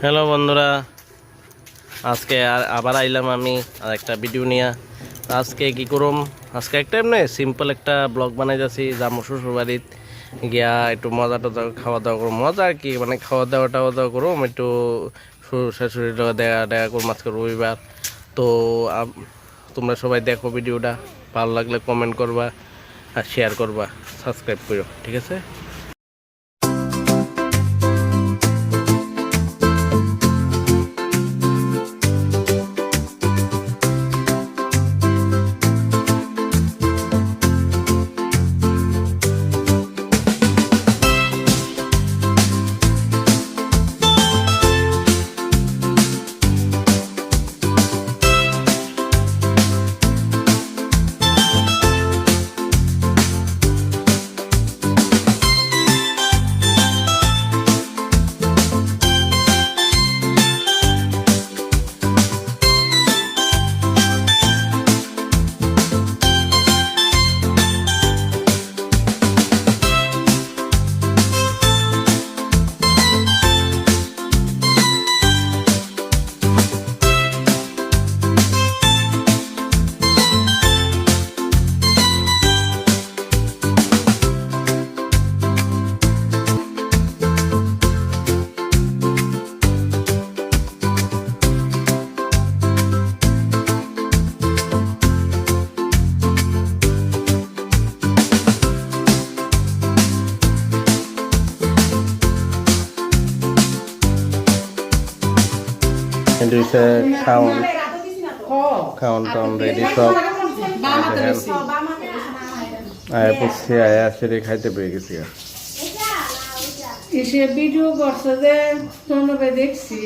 Hello বন্ধুরা, আজকে আবার আইলাম আমি আর একটা ভিডিও নিয়ে। আজকে কি করুম, আজকে একটা এমনি সিম্পল একটা ব্লগ বানাই যাচ্ছি। যাবো শ্বশুর বাড়িত গিয়া একটু মজা টজা খাওয়া দাওয়া করুম। মজা আর কি, মানে খাওয়া দাওয়া টাওয়া দাওয়া করুম, একটু শাশুড়ির দেখা দেখা করুম আজকে রবিবার। তো তোমরা সবাই দেখো ভিডিওটা, ভালো লাগলে কমেন্ট করবা আর শেয়ার করবা, সাবস্ক্রাইব করো, ঠিক আছে? দিছে খাওয়ান টাউন রেডি সব আয়া পড়ছি, আয়া সেরে খাইতে পেয়ে গেছি। এসে ভিডিও করছে যে তোমরা দেখছি।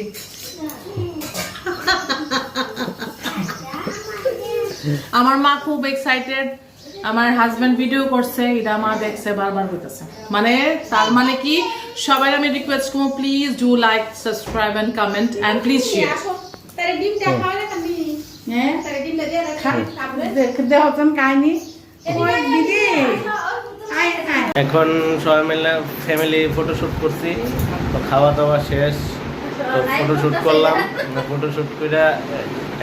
আমার মা খুব এক্সাইটেড, আমার হাজবেন্ড ভিডিও করছে, এটা মা দেখছে, বারবার হইতেছে। মানে তার মানে কি, সবাই আমি রিকোয়েস্ট করব, please do like, subscribe and comment and please share. এখন সবাই মিলে ফ্যামিলি ফটোশুট করছি, তো খাওয়া দাওয়া শেষ, তো ফটোশুট করলাম। ফটোশুট করে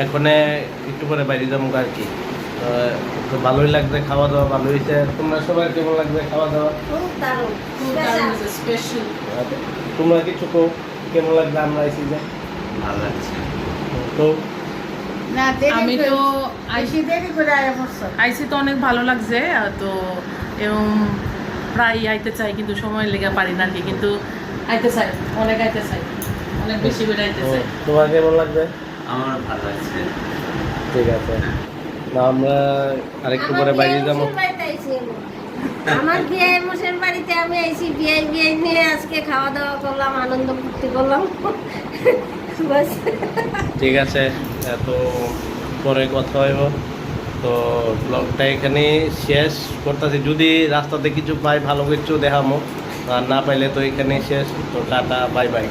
এখন একটু পরে বাইরে যাবো আর কি। তো ভালোই লাগছে, খাওয়া দাওয়া ভালো হয়েছে। তোমরা সবাই কেমন লাগবে খাওয়া দাওয়া? স্পেশাল। তোমরা কিছু কেমন লাগবে? আমরা এসে যে ভালো লাগছে। তো আমি তো আইসি তো অনেক ভালো লাগছে, তো এবং প্রায় আইতে চাই, কিন্তু সময় লেগে পারি না আর কি, কিন্তু আইতে চাই, অনেক আইতে চাই, অনেক বেশি করে আইতে চাই। তোমার কেমন লাগবে? আমার ভালো লাগছে। ঠিক আছে, না আমরা আরেকটু পরে বাইরে যাবো। আমার বিয়ে মোশের বাড়িতে আমি আইছি, বিয়ে নিয়ে আজকে খাওয়া দাওয়া করলাম, আনন্দ ফুর্তি করলাম। ঠিক আছে, এত পরে কথা হইব। তো ব্লগটা এখানে শেষ করতেছি। যদি রাস্তাতে কিছু পাই ভালো কিছু দেখামো, আর না পাইলে তো এখানে শেষ। তো টাটা, বাই বাই।